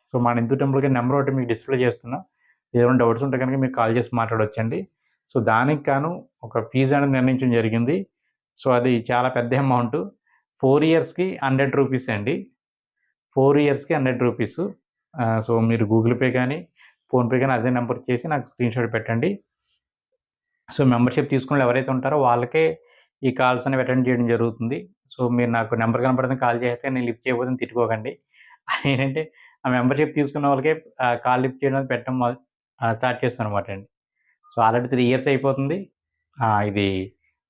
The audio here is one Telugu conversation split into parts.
సో మన హిందూ టెంపుల్కి నెంబర్ ఒకటి మీకు డిస్ప్లే చేస్తున్నా. ఏమైనా డౌట్స్ ఉంటే కనుక మీరు కాల్ చేసి మాట్లాడవచ్చండి. సో దానికి గాను ఒక ఫీజు అనేది నిర్ణయించడం జరిగింది. సో అది చాలా పెద్ద అమౌంట్. 4 ఇయర్స్కి ₹100 అండి. 4 ఇయర్స్కి ₹100. సో మీరు గూగుల్ పే కానీ ఫోన్పే కానీ అదే నెంబర్ చేసి నాకు స్క్రీన్ షాట్ పెట్టండి. సో మెంబర్షిప్ తీసుకున్న ఎవరైతే ఉంటారో వాళ్ళకే ఈ కాల్స్ అనేవి అటెండ్ చేయడం జరుగుతుంది. సో మీరు నాకు నెంబర్ కనపడుతుంది కాల్ చేస్తే నేను లిఫ్ట్ చేయకపోతే తిట్టుకోకండి. ఏంటంటే ఆ మెంబర్షిప్ తీసుకున్న వాళ్ళకే కాల్ లిఫ్ట్ చేయడం పెట్టడం స్టార్ట్ చేస్తాను అనమాట అండి. సో ఆల్రెడీ 3 ఇయర్స్ అయిపోతుంది. ఇది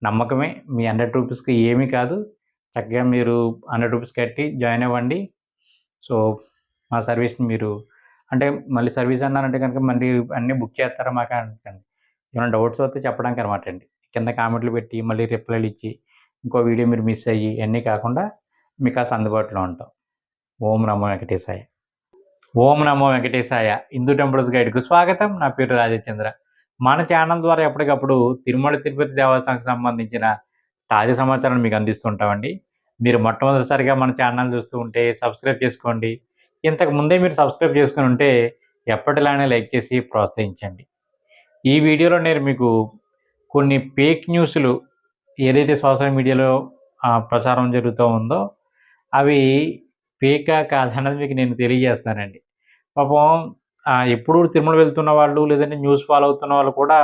నమ్మకమే. మీ ₹100కి ఏమీ కాదు. చక్కగా మీరు ₹100 కట్టి జాయిన్ అవ్వండి. సో మా సర్వీస్ని మీరు అంటే మళ్ళీ సర్వీస్ అన్నారంటే కనుక మళ్ళీ అన్నీ బుక్ చేస్తారా మాకు అనకండి. ఏమైనా డౌట్స్ వస్తే చెప్పడానికి అనమాట అండి. కింద కామెంట్లు పెట్టి మళ్ళీ రిప్లైలు ఇచ్చి ఇంకో వీడియో మీరు మిస్ అయ్యి ఇవన్నీ కాకుండా మీకు కాస్త అందుబాటులో ఉంటాం. ఓం నమో వెంకటేశాయ. ఓం నమో వెంకటేశాయ. హిందూ టెంపుల్స్ గైడ్కు స్వాగతం. నా పేరు రాజచంద్ర. మన ఛానల్ ద్వారా ఎప్పటికప్పుడు తిరుమల తిరుపతి దేవస్థానానికి సంబంధించిన తాజా సమాచారాన్ని మీకు అందిస్తుంటామండి. మీరు మొట్టమొదటిసారిగా మన ఛానల్ చూస్తూ ఉంటే సబ్స్క్రైబ్ చేసుకోండి. ఇంతకు ముందే మీరు సబ్స్క్రైబ్ చేసుకుని ఉంటే ఎప్పటిలానే లైక్ చేసి ప్రోత్సహించండి. ఈ వీడియోలో నేను మీకు కొన్ని ఫేక్ న్యూస్లు ఏదైతే సోషల్ మీడియాలో ప్రచారం జరుగుతూ ఉందో అవి ఫేకా కాదన్నది మీకు నేను తెలియజేస్తానండి. పాపం ఎప్పుడు తిరుమల వెళ్తున్న వాళ్ళు లేదంటే న్యూస్ ఫాలో అవుతున్న వాళ్ళు కూడా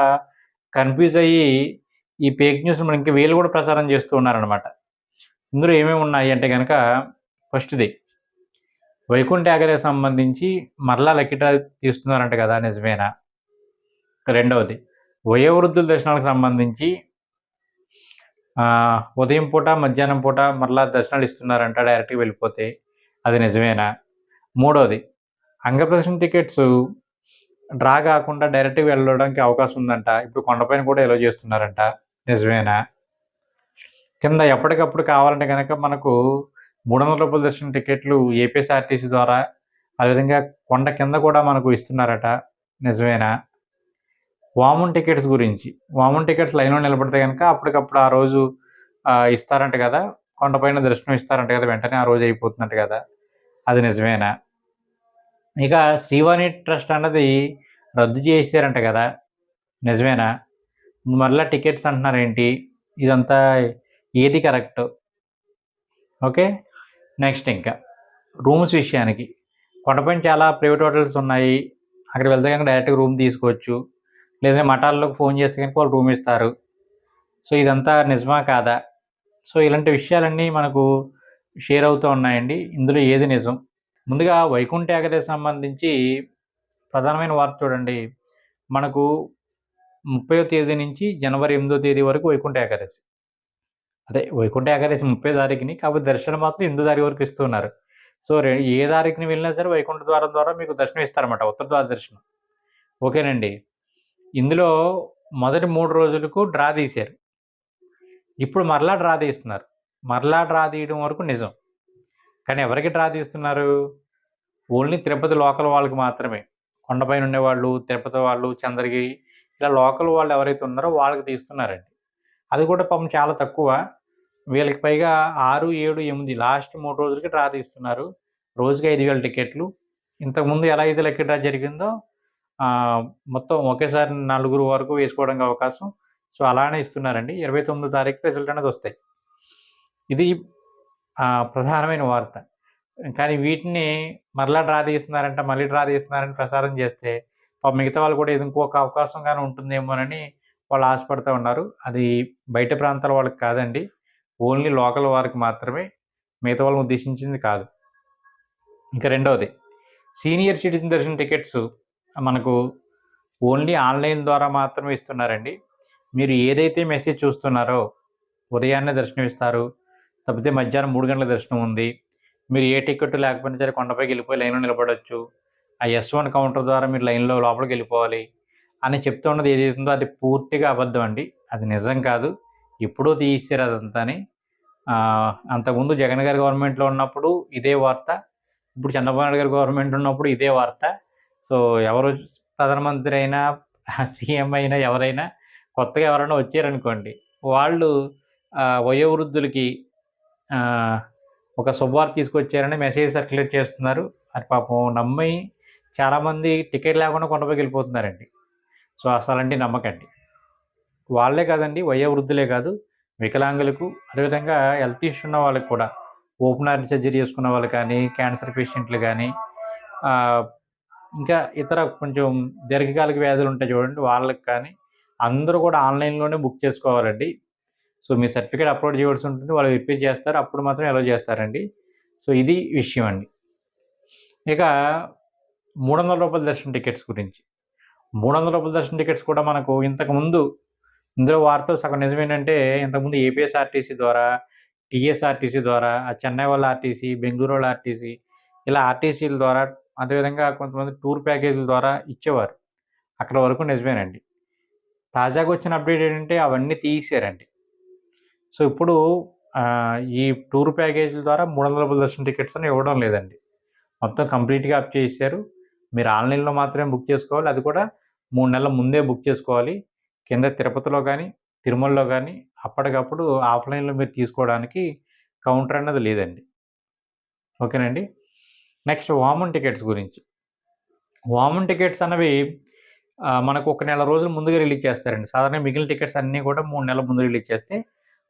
కన్ఫ్యూజ్ అయ్యి ఈ ఫేక్ న్యూస్ మనకి వీళ్ళు కూడా ప్రచారం చేస్తూ ఉన్నారనమాట. ఇందులో ఏమేమి ఉన్నాయి అంటే కనుక ఫస్ట్ది వైకుంఠ ఏకాదశికి సంబంధించి మరలా లక్కీ డ్రా తీస్తున్నారంట కదా, నిజమేనా? రెండవది వయోవృద్ధుల దర్శనాలకు సంబంధించి ఉదయం పూట మధ్యాహ్నం పూట మరలా దర్శనాలు ఇస్తున్నారంట డైరెక్ట్గా వెళ్ళిపోతే, అది నిజమేనా? మూడవది అంగప్రదర్శన టికెట్స్ డ్రా కాకుండా డైరెక్ట్గా వెళ్ళడానికి అవకాశం ఉందంట. ఇప్పుడు కొండపైన కూడా ఎలో చేస్తున్నారంట, నిజమేనా? కింద ఎప్పటికప్పుడు కావాలంటే కనుక మనకు ₹300 దర్శన టికెట్లు ఏపీఎస్ఆర్టీసీ ద్వారా అదేవిధంగా కొండ కింద కూడా మనకు ఇస్తున్నారట, నిజమేనా? వామన్ టికెట్స్ గురించి, వామన్ టికెట్స్ లైన్లో నిలబడితే కనుక అప్పటికప్పుడు ఆ రోజు ఇస్తారంట కదా, కొండపైన దర్శనం ఇస్తారంట కదా, వెంటనే ఆ రోజు అయిపోతుందంట కదా, అది నిజమేనా? ఇక శ్రీవాణి ట్రస్ట్ అన్నది రద్దు చేశారంట కదా, నిజమేనా? మరలా టికెట్స్ అంటున్నారు ఏంటి? ఇదంతా ఏది కరెక్ట్? ఓకే, నెక్స్ట్ ఇంకా రూమ్స్ విషయానికి, కొండపైన చాలా ప్రైవేట్ హోటల్స్ ఉన్నాయి. అక్కడికి వెళ్తే కనుక డైరెక్ట్గా రూమ్ తీసుకోవచ్చు, లేదా మఠాల్లోకి ఫోన్ చేస్తే కనుక వాళ్ళు రూమ్ ఇస్తారు. సో ఇదంతా నిజమా కాదా? సో ఇలాంటి విషయాలన్నీ మనకు షేర్ అవుతూ ఉన్నాయండి. ఇందులో ఏది నిజం? ముందుగా వైకుంఠ ఏకాదశి సంబంధించి ప్రధానమైన వార్త చూడండి. మనకు 30వ తేదీ నుంచి జనవరి 8వ తేదీ వరకు వైకుంఠ ఏకాదశి. అదే వైకుంఠ ఏకాదశి 30 తారీఖుని, కాకపోతే దర్శనం మాత్రం 8 తారీఖు వరకు ఇస్తున్నారు. సో ఏ తారీఖుని వెళ్ళినా సరే వైకుంఠ ద్వారం ద్వారా మీకు దర్శనం ఇస్తారన్నమాట, ఉత్తర ద్వార దర్శనం. ఓకేనండి. ఇందులో మొదటి 3 రోజులకు డ్రా తీశారు. ఇప్పుడు మరలా డ్రా తీస్తున్నారు. మరలా డ్రా తీయడం వరకు నిజం. కానీ ఎవరికి డ్రా తీస్తున్నారు? ఓన్లీ తిరుపతి లోకల్ వాళ్ళకి మాత్రమే. కొండపైన ఉండేవాళ్ళు, తిరుపతి వాళ్ళు, చంద్రగిరి ఇలా లోకల్ వాళ్ళు ఎవరైతే ఉన్నారో వాళ్ళకి తీస్తున్నారండి. అది కూడా పాపం చాలా తక్కువ. వీళ్ళకి పైగా 6, 7, 8 లాస్ట్ 3 రోజులకి డ్రా తీస్తున్నారు. రోజుకి 5,000 టికెట్లు. ఇంతకుముందు ఎలా అయితే లక్కీ డ్రా జరిగిందో మొత్తం ఒకేసారి 4 వరకు వేసుకోవడానికి అవకాశం. సో అలానే ఇస్తున్నారండి. 29వ తారీఖు రిజల్ట్ అనేది వస్తాయి. ఇది ప్రధానమైన వార్త. కానీ వీటిని మరలా డ్రా తీస్తున్నారంట, మళ్ళీ డ్రా తీస్తున్నారని ప్రచారం చేస్తే మిగతా వాళ్ళు కూడా ఇంకొక అవకాశం కానీ ఉంటుందేమోనని వాళ్ళు ఆశపడుతూ ఉన్నారు. అది బయట ప్రాంతాల వాళ్ళకి కాదండి, ఓన్లీ లోకల్ వారికి మాత్రమే, మిగతా వాళ్ళని ఉద్దేశించింది కాదు. ఇంకా రెండవది సీనియర్ సిటిజన్ దర్శన టికెట్స్ మనకు ఓన్లీ ఆన్లైన్ ద్వారా మాత్రమే ఇస్తున్నారండి. మీరు ఏదైతే మెసేజ్ చూస్తున్నారో ఉదయాన్నే దర్శనం ఇస్తారు, తప్పితే మధ్యాహ్నం 3 గంటల దర్శనం ఉంది, మీరు ఏ టికెట్ లేకపోయినా సరే కొండపైకి వెళ్ళిపోయి లైన్లో నిలబడవచ్చు, ఆ S1 కౌంటర్ ద్వారా మీరు లైన్లో లోపలికి వెళ్ళిపోవాలి అని చెప్తూ ఉన్నది ఏదైతే ఉందో అది పూర్తిగా అబద్ధం అండి. అది నిజం కాదు. ఎప్పుడో తీసారు అదంతాని. అంతకుముందు జగన్ గారి గవర్నమెంట్లో ఉన్నప్పుడు ఇదే వార్త, ఇప్పుడు చంద్రబాబు నాయుడు గారి గవర్నమెంట్ ఉన్నప్పుడు ఇదే వార్త. సో ఎవరు ప్రధానమంత్రి అయినా, సీఎం అయినా, ఎవరైనా కొత్తగా ఎవరైనా వచ్చారనుకోండి, వాళ్ళు వయోవృద్ధులకి ఒక శుభవార్త తీసుకొచ్చారని మెసేజ్ సర్క్యులేట్ చేస్తున్నారు. అది పాపం నమ్మి చాలామంది టికెట్ లేకుండా కొండపైకి వెళ్ళిపోతున్నారండి. సో అసలంటి నమ్మకండి. వాళ్ళే కాదండి, వయోవృద్ధులే కాదు, వికలాంగులకు, అదేవిధంగా హెల్త్ ఇష్యూ ఉన్న వాళ్ళకి కూడా, ఓపెన్ హార్ట్ సర్జరీ చేసుకున్న వాళ్ళు కానీ, క్యాన్సర్ పేషెంట్లు కానీ, ఇంకా ఇతర కొంచెం దీర్ఘకాలిక వ్యాధులు ఉంటాయి చూడండి, వాళ్ళకి కానీ అందరూ కూడా ఆన్లైన్లోనే బుక్ చేసుకోవాలండి. సో మీ సర్టిఫికేట్ అప్లోడ్ చేయవలసి ఉంటుంది, వాళ్ళు వెరిఫై చేస్తారు, అప్పుడు మాత్రం అలౌ చేస్తారండి. సో ఇది విషయం అండి. ఇక రూ. 300 దర్శనం టికెట్స్ గురించి. రూ. 300 దర్శనం టికెట్స్ కూడా మనకు ఇంతకుముందు, ఇందులో వార్తలు సగం నిజమేంటంటే, ఇంతకుముందు ఏపీఎస్ఆర్టీసీ ద్వారా, టీఎస్ఆర్టీసీ ద్వారా, చెన్నై వాళ్ళ ఆర్టీసీ, బెంగుళూరు వాళ్ళ ఆర్టీసీ, ఇలా ఆర్టీసీల ద్వారా, అదేవిధంగా కొంతమంది టూర్ ప్యాకేజీల ద్వారా ఇచ్చేవారు. అక్కడ వరకు నిజమేనండి. తాజాగా వచ్చిన అప్డేట్ ఏంటంటే అవన్నీ తీసేశారండి. సో ఇప్పుడు ఈ టూర్ ప్యాకేజీల ద్వారా రూ. 300 దర్శనం టికెట్స్ అని ఇవ్వడం లేదండి. మొత్తం కంప్లీట్‌గా ఆప్ చేసేశారు. మీరు ఆన్‌లైన్‌లో మాత్రమే బుక్ చేసుకోవాలి. అది కూడా 3 నెలల ముందే బుక్ చేసుకోవాలి. కింద తిరుపతిలో కానీ, తిరుమలలో కానీ అప్పటికప్పుడు ఆఫ్‌లైన్‌లో మీరు తీసుకోవడానికి కౌంటర్ అన్నది లేదండి. ఓకేనండి. నెక్స్ట్ వామన్ టికెట్స్ గురించి. వామన్ టికెట్స్ అన్నవి మనకు ఒక నెల రోజులు ముందుగా రిలీజ్ చేస్తారండి. సాధారణంగా మిగిలిన టికెట్స్ అన్నీ కూడా 3 నెలల ముందు రిలీజ్ చేస్తే,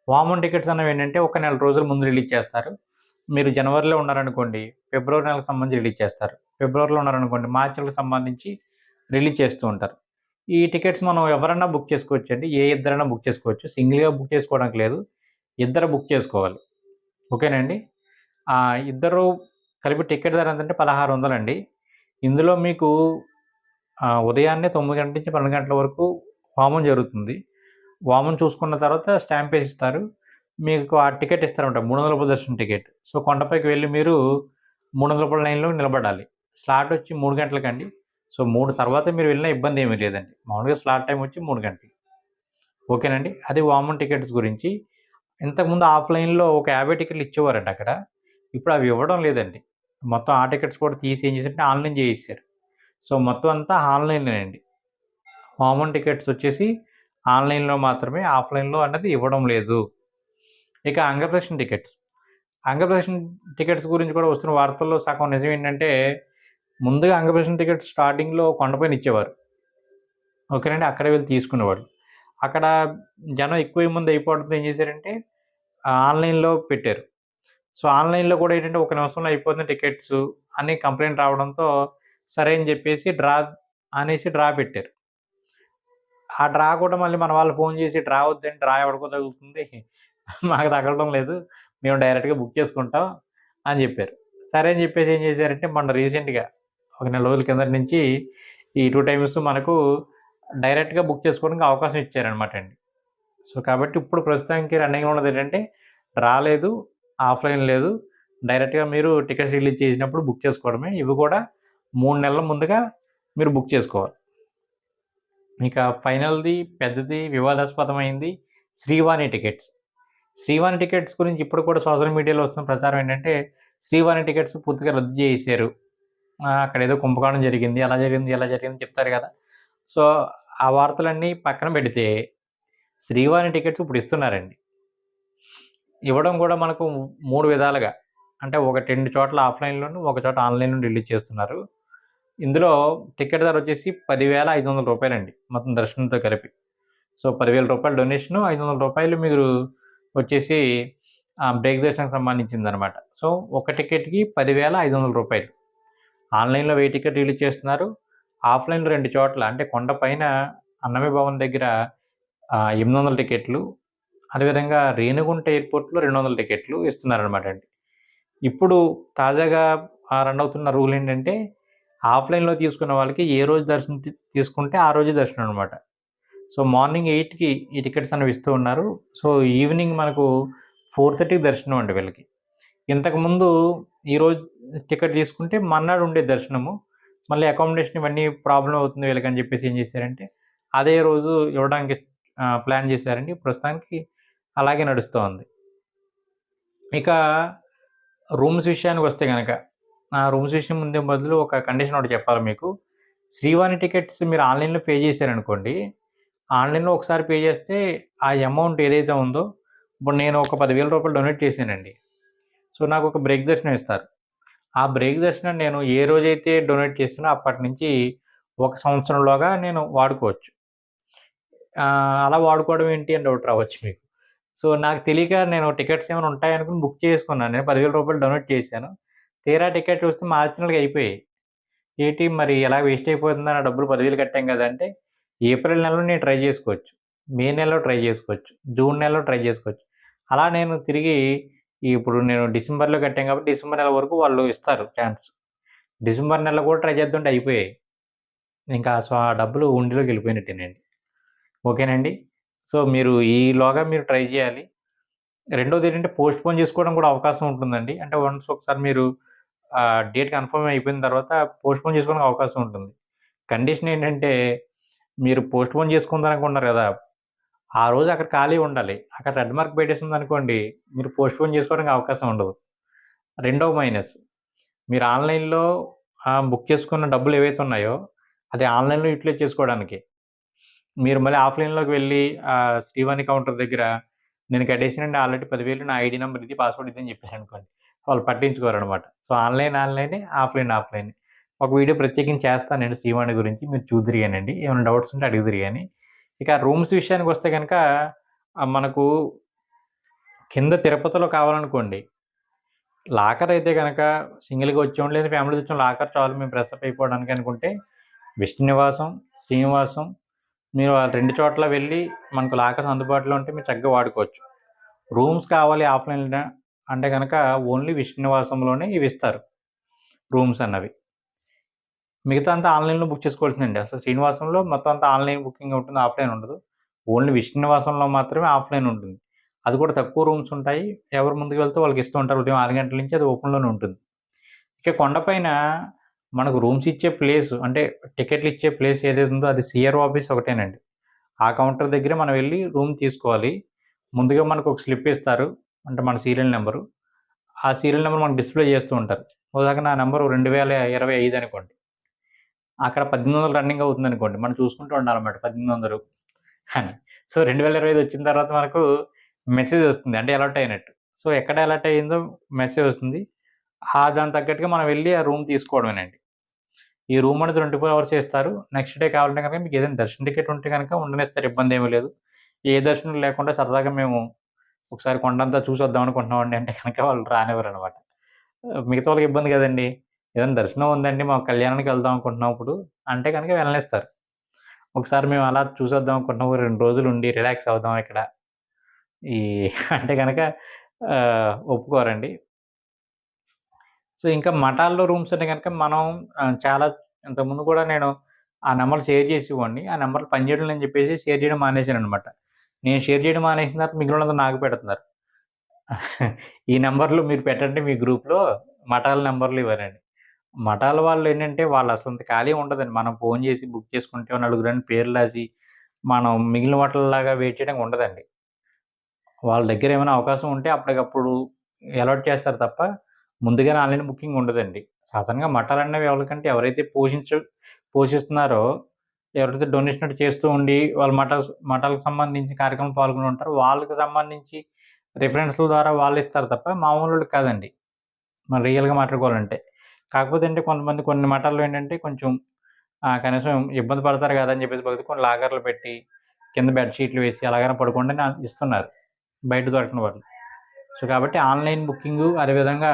వామన్ టికెట్స్ అనేవి ఏంటంటే ఒక నెల రోజుల ముందు రిలీజ్ చేస్తారు. మీరు జనవరిలో ఉన్నారనుకోండి, ఫిబ్రవరి నెలకు సంబంధించి రిలీజ్ చేస్తారు. ఫిబ్రవరిలో ఉన్నారనుకోండి, మార్చికి సంబంధించి రిలీజ్ చేస్తూ ఉంటారు. ఈ టికెట్స్ మనం ఎవరన్నా బుక్ చేసుకోవచ్చండి. ఇద్దరైనా బుక్ చేసుకోవచ్చు. సింగిల్‌గా బుక్ చేసుకోవడానికి లేదు. ఇద్దరు బుక్ చేసుకోవాలి. ఓకేనండి. ఇద్దరు కలిపి టికెట్ ధర ఎంతంటే 1600 అండి. ఇందులో మీకు ఉదయాన్నే 9 గంటల నుంచి 12 గంటల వరకు హోమం జరుగుతుంది. హోమం చూసుకున్న తర్వాత స్టాంప్ వేసి ఇస్తారు. మీకు ఆ టికెట్ ఇస్తారన్నమాట, రూ. 300 దర్శనం టికెట్. సో కొండపైకి వెళ్ళి మీరు రూ. 300 లైన్‌లో నిలబడాలి. స్లాట్ వచ్చి 3 గంటలకండి. సో 3 తర్వాత మీరు వెళ్ళినా ఇబ్బంది ఏమీ లేదండి. మామూలుగా స్లాట్ టైం వచ్చి 3 గంటలు. ఓకేనండి. అది వామన్ టికెట్స్ గురించి. ఇంతకుముందు ఆఫ్‌లైన్‌లో ఒక 50 టికెట్లు ఇచ్చేవారండి అక్కడ. ఇప్పుడు అవి ఇవ్వడం లేదండి. మొత్తం ఆ టికెట్స్ కూడా తీసి ఏం చేశారంటే ఆన్‌లైన్ చేసేసారు. సో మొత్తం అంతా ఆన్‌లైన్‌లోనండి. వామన్ టికెట్స్ వచ్చేసి ఆన్‌లైన్‌లో మాత్రమే, ఆఫ్‌లైన్‌లో అన్నది ఇవ్వడం లేదు. ఇక అంగప్రదర్శన టికెట్స్. అంగప్రదర్శన టికెట్స్ గురించి కూడా వస్తున్న వార్తల్లో సగం నిజం ఏంటంటే, ముందుగా అంగప్రదర్శన టికెట్స్ స్టార్టింగ్‌లో కొండపైన ఇచ్చేవారు. ఓకేనండి. అక్కడే వెళ్ళి తీసుకునేవాళ్ళు. అక్కడ జనం ఎక్కువ మంది అయిపోవడంతో ఏం చేశారంటే ఆన్‌లైన్‌లో పెట్టారు. సో ఆన్‌లైన్‌లో కూడా ఏంటంటే ఒక నిమిషంలో అయిపోతుంది టికెట్స్ అని కంప్లెయింట్ రావడంతో, సరే అని చెప్పేసి డ్రా పెట్టారు. ఆ డ్రా కూడా మళ్ళీ మన వాళ్ళు ఫోన్ చేసి డ్రా వద్దండి, డ్రా ఎవడికో తగులుతుంది, మాకు తగలడం లేదు, మేము డైరెక్ట్‌గా బుక్ చేసుకుంటాం అని చెప్పారు. సరే అని చెప్పేసి ఏం చేశారంటే మొన్న రీసెంట్‌గా ఒక నెల రోజుల కిందట నుంచి ఈ 2 టైమ్స్ మనకు డైరెక్ట్‌గా బుక్ చేసుకోవడానికి అవకాశం ఇచ్చారనమాట అండి. సో కాబట్టి ఇప్పుడు ప్రస్తుతానికి రన్నింగ్‌లో ఉన్నది ఏంటంటే డ్రా లేదు, ఆఫ్‌లైన్ లేదు. డైరెక్ట్‌గా మీరు టికెట్స్ రిలీజ్ చేసినప్పుడు బుక్ చేసుకోవడమే. ఇవి కూడా 3 నెలల ముందుగా మీరు బుక్ చేసుకోవాలి. ఇక ఫైనల్‌ది పెద్దది వివాదాస్పదమైంది శ్రీవాణి టికెట్స్. శ్రీవాణి టికెట్స్ గురించి ఇప్పుడు కూడా సోషల్ మీడియాలో వస్తున్న ప్రచారం ఏంటంటే, శ్రీవాణి టికెట్స్ పూర్తిగా రద్దు చేసేశారు. అక్కడేదో కుంభకోణం జరిగింది, అలా జరిగింది, ఇలా జరిగింది చెప్తారు కదా! సో, ఆ వార్తలన్నీ పక్కన పెడితే, శ్రీవాణి టికెట్స్ ఇప్పుడు ఇస్తున్నారండి. ఇవ్వడం కూడా మనకు 3 విధాలుగా. అంటే ఒకటి 2 చోట్ల ఆఫ్‌లైన్‌లోను, ఒక చోట ఆన్‌లైన్‌లో రిలీజ్ చేస్తున్నారు. ఇందులో టికెట్ ధర వచ్చేసి రూ. 10,500 అండి. మొత్తం దర్శనంతో కలిపి. సో, రూ. 10,000 డొనేషను, రూ. 500 మీరు వచ్చేసి బ్రేక్ దర్శనంకి సంబంధించిందనమాట. సో, ఒక టికెట్‌కి రూ. 10,500. ఆన్‌లైన్‌లో 1000 టికెట్ రిలీజ్ చేస్తున్నారు. ఆఫ్‌లైన్‌లో 2 చోట్ల అంటే కొండపైన అన్నమయ్య భవన్ దగ్గర 800 టికెట్లు. అదేవిధంగా రేణిగుంట ఎయిర్‌పోర్ట్‌లో 200 టికెట్లు ఇస్తున్నారనమాట అండి. ఇప్పుడు తాజాగా రన్ అవుతున్న రూల్ ఏంటంటే, ఆఫ్‌లైన్‌లో తీసుకున్న వాళ్ళకి ఏ రోజు దర్శనం తీసుకుంటే ఆ రోజే దర్శనం అనమాట. సో, మార్నింగ్ 8కి ఈ టికెట్స్ అనేవి ఇస్తూ ఉన్నారు. సో, ఈవినింగ్ మనకు 4:30కి దర్శనం అండి వీళ్ళకి. ఇంతకుముందు ఈరోజు టికెట్ తీసుకుంటే మర్నాడు ఉండేది దర్శనము. మళ్ళీ అకామిడేషన్ ఇవన్నీ ప్రాబ్లమ్ అవుతుంది వీళ్ళకని చెప్పేసి ఏం చేశారంటే, అదే రోజు ఇవ్వడానికి ప్లాన్ చేశారండి. ప్రస్తుతానికి అలాగే నడుస్తోంది. ఇక రూమ్స్ విషయానికొస్తే గనక, రూమ్స్ విషయం ముందే బదులు ఒక కండిషన్ ఒకటి చెప్పాలి మీకు. శ్రీవాణి టికెట్స్ మీరు ఆన్‌లైన్‌లో పే చేశారనుకోండి, ఆన్‌లైన్‌లో ఒకసారి పే చేస్తే ఆ అమౌంట్ ఏదైతే ఉందో, ఇప్పుడు నేను ఒక రూ. 10,000 డొనేట్ చేశానండి. సో, నాకొక బ్రేక్ దర్శనం ఇస్తారు. ఆ బ్రేక్ దర్శనం నేను ఏ రోజైతే డొనేట్ చేసానో అప్పటి నుంచి ఒక సంవత్సరంలోగా నేను వాడుకోవచ్చు. అలా వాడుకోవడం ఏంటి అని డౌట్ రావచ్చు మీకు. సో, నాకు తెలియక నేను టికెట్స్ ఏమైనా ఉంటాయనుకుని బుక్ చేసుకున్నాను. నేను రూ. 10,000 డొనేట్ చేశాను. తీరా టికెట్ చూస్తే మార్చినెలకి అయిపోయాయి. ఏటి మరి ఎలా వేస్ట్ అయిపోతుందని ఆ డబ్బులు 10,000 కట్టాం కదా! అంటే ఏప్రిల్ నెలలో నేను ట్రై చేసుకోవచ్చు. మే నెలలో ట్రై చేసుకోవచ్చు. జూన్ నెలలో ట్రై చేసుకోవచ్చు. అలా నేను తిరిగి ఇప్పుడు నేను డిసెంబర్‌లో కట్టాం కాబట్టి డిసెంబర్ నెల వరకు వాళ్ళు ఇస్తారు ఛాన్స్. డిసెంబర్ నెలలో కూడా ట్రై చేద్దామంటే అయిపోయాయి. ఇంకా సో, ఆ డబ్బులు హుండీలోకి వెళ్ళిపోయినట్టేనండి. ఓకేనండి. సో, మీరు ఈలోగా మీరు ట్రై చేయాలి. రెండోదేంటంటే పోస్ట్‌పోన్ చేసుకోవడం కూడా అవకాశం ఉంటుందండి. అంటే వన్స్ ఒకసారి మీరు డేట్ కన్ఫర్మ్ అయిపోయిన తర్వాత పోస్ట్‌పోన్ చేసుకోవడానికి అవకాశం ఉంటుంది. కండిషన్ ఏంటంటే మీరు పోస్ట్‌పోన్ చేసుకుందామనుకుంటున్నారు కదా! ఆ రోజు అక్కడ ఖాళీ ఉండాలి. అక్కడ రెడ్ మార్క్ పెట్టేసిందనుకోండి, మీరు పోస్ట్‌పోన్ చేసుకోవడానికి అవకాశం ఉండదు. రెండో మైనస్ మీరు ఆన్‌లైన్‌లో బుక్ చేసుకున్న డబ్బులు ఏవైతే ఉన్నాయో, అది ఆన్‌లైన్‌లో యుటిలైజ్ చేసుకోవడానికి. మీరు మళ్ళీ ఆఫ్‌లైన్‌లోకి వెళ్లి శ్రీవాణి కౌంటర్ దగ్గర నేను కట్టేసానండి ఆల్రెడీ 10,000 నా ఐడీ నంబర్ ఇది, పాస్వర్డ్ ఇది అని చెప్పారనుకోండి. వాళ్ళు పట్టించుకోరనమాట. సో, ఆన్‌లైనే, ఆఫ్‌లైనే. ఒక వీడియో ప్రత్యేకించి చేస్తానండి శ్రీవాణి గురించి. మీరు చూద్దురు గానండి. ఏమైనా డౌట్స్ ఉంటే అడుగుదురు గాని. ఇక రూమ్స్ విషయానికొస్తే గనక మనకు కింద తిరుపతిలో కావాలనుకోండి, లాకర్ అయితే గనక సింగిల్‌గా వచ్చాం లేదా ఫ్యామిలీతో వచ్చాం లాకర్ చాలు మేము ఫ్రెష్ అప్ అయిపోవడానికి అనుకుంటే విష్ణు నివాసం, శ్రీనివాసం మీరు ఆ 2 చోట్ల వెళ్లి మనకు లాకర్స్ అందుబాటులో ఉంటే మీరు చక్కగా వాడుకోవచ్చు. రూమ్స్ కావాలి ఆఫ్‌లైన్‌లో అంటే గనక ఓన్లీ విష్ణు నివాసంలోనే ఇవిస్తారు రూమ్స్ అన్నవి. మిగతా అంతా ఆన్‌లైన్‌లో బుక్ చేసుకోవాల్సిందండి. అసలు శ్రీనివాసంలో మొత్తం అంతా ఆన్‌లైన్ బుకింగ్ ఉంటుంది. ఆఫ్‌లైన్ ఉండదు. ఓన్లీ విష్ణు నివాసంలో మాత్రమే ఆఫ్‌లైన్ ఉంటుంది. అది కూడా తక్కువ రూమ్స్ ఉంటాయి. ఎవరు ముందుకు వెళ్తే వాళ్ళకి ఇస్తూ ఉంటారు. ఉదయం 6 గంటల నుంచి అది ఓపెన్‌లోనే ఉంటుంది. ఇక కొండపైన మనకు రూమ్స్ ఇచ్చే ప్లేస్ అంటే టికెట్లు ఇచ్చే ప్లేస్ ఏదైతే ఉందో అది సీఆర్ఓ ఆఫీస్ ఒకటేనండి. ఆ కౌంటర్ దగ్గర మనం వెళ్లి రూమ్ తీసుకోవాలి. ముందుగా మనకు ఒక స్లిప్ ఇస్తారు. అంటే మన సీరియల్ నంబరు. ఆ సీరియల్ నంబర్ మనకు డిస్‌ప్లే చేస్తూ ఉంటారు. ఉదాహరణకు నా నంబరు 2025 అనుకోండి. అక్కడ 1800 రన్నింగ్ అవుతుందనుకోండి. మనం చూసుకుంటూ ఉండాలన్నమాట 1800 అని. సో, 2025 వచ్చిన తర్వాత మనకు మెసేజ్ వస్తుంది. అంటే అలర్ట్ అయినట్టు. సో, ఎక్కడ అలర్ట్ అయిందో మెసేజ్ వస్తుంది. దానికి తగ్గట్టుగా మనం వెళ్లి ఆ రూమ్ తీసుకోవడమేనండి. ఈ రూమ్ అనేది 24 అవర్సే ఇస్తారు. నెక్స్ట్ డే కావాలంటే గనక మీకు ఏదైనా దర్శన టికెట్ ఉంటే గనక ఉండనిస్తారు ఇబ్బందేమీ లేదు. ఏ దర్శనం లేకుండా సరదాగా మేము ఒకసారి కొండంతా చూసొద్దాం అనుకుంటున్నామండి అంటే గనక వాళ్ళు రానివ్వరనమాట. మిగతా వాళ్ళకి ఇబ్బంది కదండీ! ఏదైనా దర్శనం ఉందండి మాకు కళ్యాణానికి వెళ్దాం అనుకుంటున్నాం ఇప్పుడు అంటే గనక వెళ్ళనిస్తారు. ఒకసారి మేము అలా చూసొద్దాం అనుకుంటున్నాం. 2 రోజులు ఉండి రిలాక్స్ అవుదాం ఇక్కడ. ఈ అంటే గనక ఒప్పుకోరండి. సో, ఇంకా మఠాల్లో రూమ్స్ అంటే గనక మనం చాలా ఇంతకుముందు కూడా నేను ఆ నంబర్లు షేర్ చేసేవాడిని. ఆ నంబర్లు పనిచేయడం లేదని చెప్పేసి షేర్ చేయడం మానేశాననమాట. నేను షేర్ చేయడం మానేసిన తర్వాత మిగిలినోళ్ళందరూ నాకు పెడుతున్నారు. ఈ నంబర్లు మీరు పెట్టండి మీ గ్రూప్‌లో మఠాల నంబర్లు ఇవ్వనండి. మఠాల వాళ్ళేంటంటే వాళ్ళసలంత ఖాళీ ఉండదండి. మనం ఫోను చేసి బుక్ చేసుకుంటే నలుగురని పేర్లు రాసి, మనం మిగిలిన వాటిల్లాగా వెయిట్ చేయడానికి ఉండదండి. వాళ్ళ దగ్గర ఏమైనా అవకాశం ఉంటే అప్పటికప్పుడు అలాట్ చేస్తారు తప్ప, ముందుగానే ఆన్‌లైన్ బుకింగ్ ఉండదండి. సాధారణంగా మఠాలన్నవి ఎవరికంటే ఎవరైతే పోషిస్తున్నారో, ఎవరైతే డొనేషన్ అటు చేస్తూ ఉండి, వాళ్ళ మఠాలకు సంబంధించి కార్యక్రమంలో పాల్గొని ఉంటారో, వాళ్ళకి సంబంధించి రిఫరెన్స్‌ల ద్వారా వాళ్ళిస్తారు తప్ప, మామూలోళ్ళకి కాదండి. మనం రియల్‌గా మాట్లాడుకోవాలంటే. కాకపోతే అంటే కొంతమంది కొన్ని మఠాల్లో ఏంటంటే కొంచెం కనీసం ఇబ్బంది పడతారు కదా! అని చెప్పేసి భక్తులు కొన్ని లాకర్‌లు పెట్టి, కింద బెడ్ షీట్‌లు వేసి అలాగైనా పడుకోండి అని ఇస్తున్నారు. బయట దొరకని వాటిని. సో, కాబట్టి ఆన్‌లైన్ బుకింగు అదేవిధంగా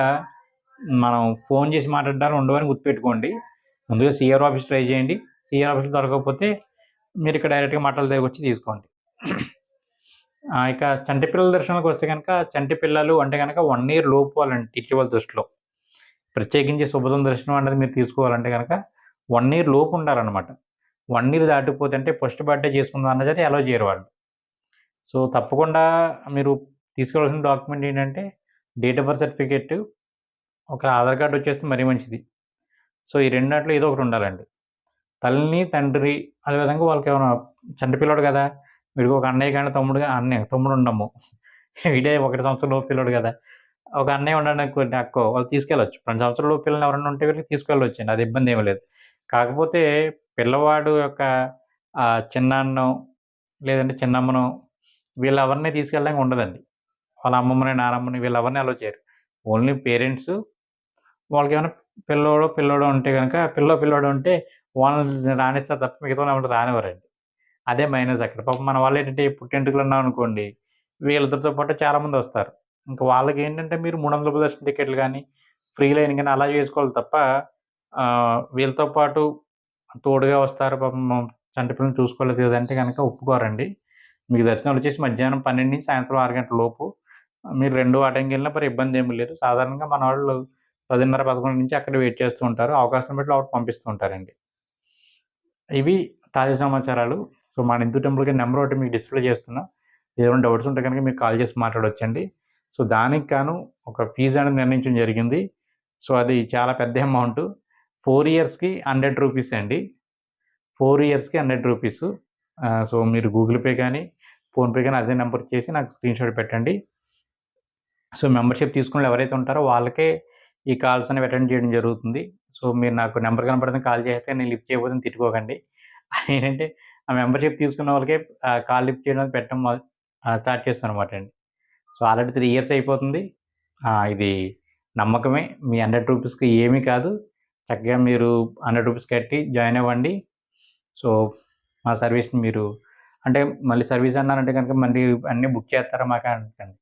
మనం ఫోను చేసి మాట్లాడడాలు ఉండవని గుర్తుపెట్టుకోండి. ముందుగా సీఆర్ఓ ఆఫీస్ ట్రై చేయండి. సీఆర్ఓ ఆఫీస్‌లో దొరకకపోతే మీరిక్కడ డైరెక్ట్‌గా మఠాల దగ్గరకొచ్చి తీసుకోండి. ఇక చంటి పిల్లల దర్శనానికొస్తే గనక చంటి పిల్లలు అంటే గనక 1 ఇయర్ లోపు వాళ్ళండి టీటీ వాళ్ళ దృష్టిలో. ప్రత్యేకించి శుభదం దర్శనం అనేది మీరు తీసుకోవాలంటే గనక 1 ఇయర్ లోపు ఉండాలనమాట. 1 ఇయర్ దాటిపోతే అంటే ఫస్ట్ బర్త్‌డే చేసుకుందాం అన్నా సరే అలో చేయరు వాళ్ళు. సో, తప్పకుండా మీరు తీసుకెళ్ళాల్సిన డాక్యుమెంట్ ఏంటంటే డేట్ ఆఫ్ బర్త్ సర్టిఫికేట్, ఒక ఆధార్ కార్డ్ వచ్చేస్తే మరీ మంచిది. సో, ఈ రెండాట్లో ఏదో ఒకటి ఉండాలండి. తల్లి, తండ్రి అదేవిధంగా వాళ్ళకేమైనా చంటి పిల్లోడు గదా! వీడికి ఒక అన్నయ్య గాని, అన్నయ్య తమ్ముడుండము. వీడే 1 సంవత్సరం లోపు పిల్లోడు గదా! ఒక అన్నయ్య ఉన్నాడనుకోండి అక్కో వాళ్ళు తీసుకెళ్ళొచ్చు. 2 సంవత్సరాల లోపు పిల్లలు ఎవరైనా ఉంటే వీళ్ళని తీసుకెళ్ళొచ్చండి. అది ఇబ్బందేమి లేదు. కాకపోతే పిల్లవాడు యొక్క చిన్నాన్నో, లేదంటే చిన్నమ్మనో వీళ్ళెవరిని తీసుకెళ్ళడానికి ఉండదండి. వాళ్ళ అమ్మమ్మని, నానమ్మని వీళ్ళెవరిని అలో చేయరు. ఓన్లీ పేరెంట్సు వాళ్ళకేమైనా పిల్లోడో ఉంటే గనక పిల్లోడు ఉంటే వాళ్ళని రానిస్తారు తప్ప మిగతావాళ్ళని ఎవరిని రానివ్వరండి. అదే మైనస్ అక్కడ. పాపం మన వాళ్ళేంటంటే పుట్టెంటుకలున్నామనుకోండి, వీళ్ళిద్దరితో పాటు చాలామందొస్తారు. ఇంక వాళ్ళకేంటంటే మీరు 300 దర్శన టికెట్లు గానీ, ఫ్రీ లైన్ గానీ అలా చేసుకోవాలి తప్ప వీళ్ళతో పాటు తోడుగా వస్తారు పాపం చంటి పిల్లని చూసుకోలేదు కదంటే గనక ఒప్పుకోరండి. మీకు దర్శనాలొచ్చేసి మధ్యాహ్నం 12 నుంచి సాయంత్రం 6 గంటల లోపు. మీరు 2 ఆ టైంకెళ్ళినా మరి ఇబ్బందేమీ లేదు. సాధారణంగా మనోళ్ళు 10:30, 11 నుంచి అక్కడ వెయిట్ చేస్తూ ఉంటారు. అవకాశం బట్టి లోపలికి పంపిస్తూ ఉంటారండి. ఇవి తాజా సమాచారాలు. సో, మన హిందూ టెంపుల్‌కి నంబర్ ఒకటి మీకు డిస్‌ప్లే చేస్తున్నా. ఏమైనా డౌట్స్ ఉంటే గనుక మీరు కాల్ చేసి మాట్లాడొచ్చండి. సో, దానికి గాను ఒక ఫీజ్ అనేది నిర్ణయించడం జరిగింది. సో, అది చాలా పెద్ద అమౌంటు. 4 ఇయర్స్‌కి రూ. 100 అండి. 4 ఇయర్స్‌కి రూ. 100. సో, మీరు గూగుల్ పే గానీ, ఫోన్‌పే గానీ అదే నంబర్‌కి చేసి నాకు స్క్రీన్‌షాట్ పెట్టండి. సో, మెంబర్‌షిప్ తీసుకున్నోళ్ళు ఎవరైతే ఉంటారో వాళ్ళకే ఈ కాల్స్ అనేవి అటెండ్ చేయడం జరుగుతుంది. సో, మీరు నాకు నంబర్ కనపడదని కాల్ చేస్తే నేను లిఫ్ట్ చేయకపోతే తిట్టుకోకండి. ఏంటంటే ఆ మెంబర్‌షిప్ తీసుకున్న వాళ్ళకే కాల్ లిఫ్ట్ చేయడం పెట్టడం స్టార్ట్ చేశాననమాటండి. సో, ఆల్రెడీ 3 ఇయర్స్ అయిపోతుంది. ఇది నమ్మకమే. మీ రూ. 100కి ఏమీ కాదు. చక్కగా మీరు రూ. 100 కట్టి జాయిన్ అవ్వండి. సో, మా సర్వీస్‌ని మీరు అంటే మళ్ళీ సర్వీస్ అన్నారంటే గనుక మళ్ళీ అన్నీ బుక్ చేస్తారా మాకు అనకండి.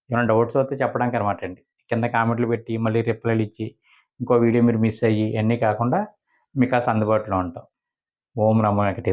ఏమైనా డౌట్స్ వస్తే చెప్పడానికనమాటండి. కింద కామెంట్లు పెట్టి, మళ్ళీ రిప్లైలిచ్చి, ఇంకో వీడియో మీరు మిస్ అయ్యి, ఇయన్నీ కాకుండా మీకాస్త అందుబాటులో ఉంటాం. ఓం నమో వెంకటేశాయ.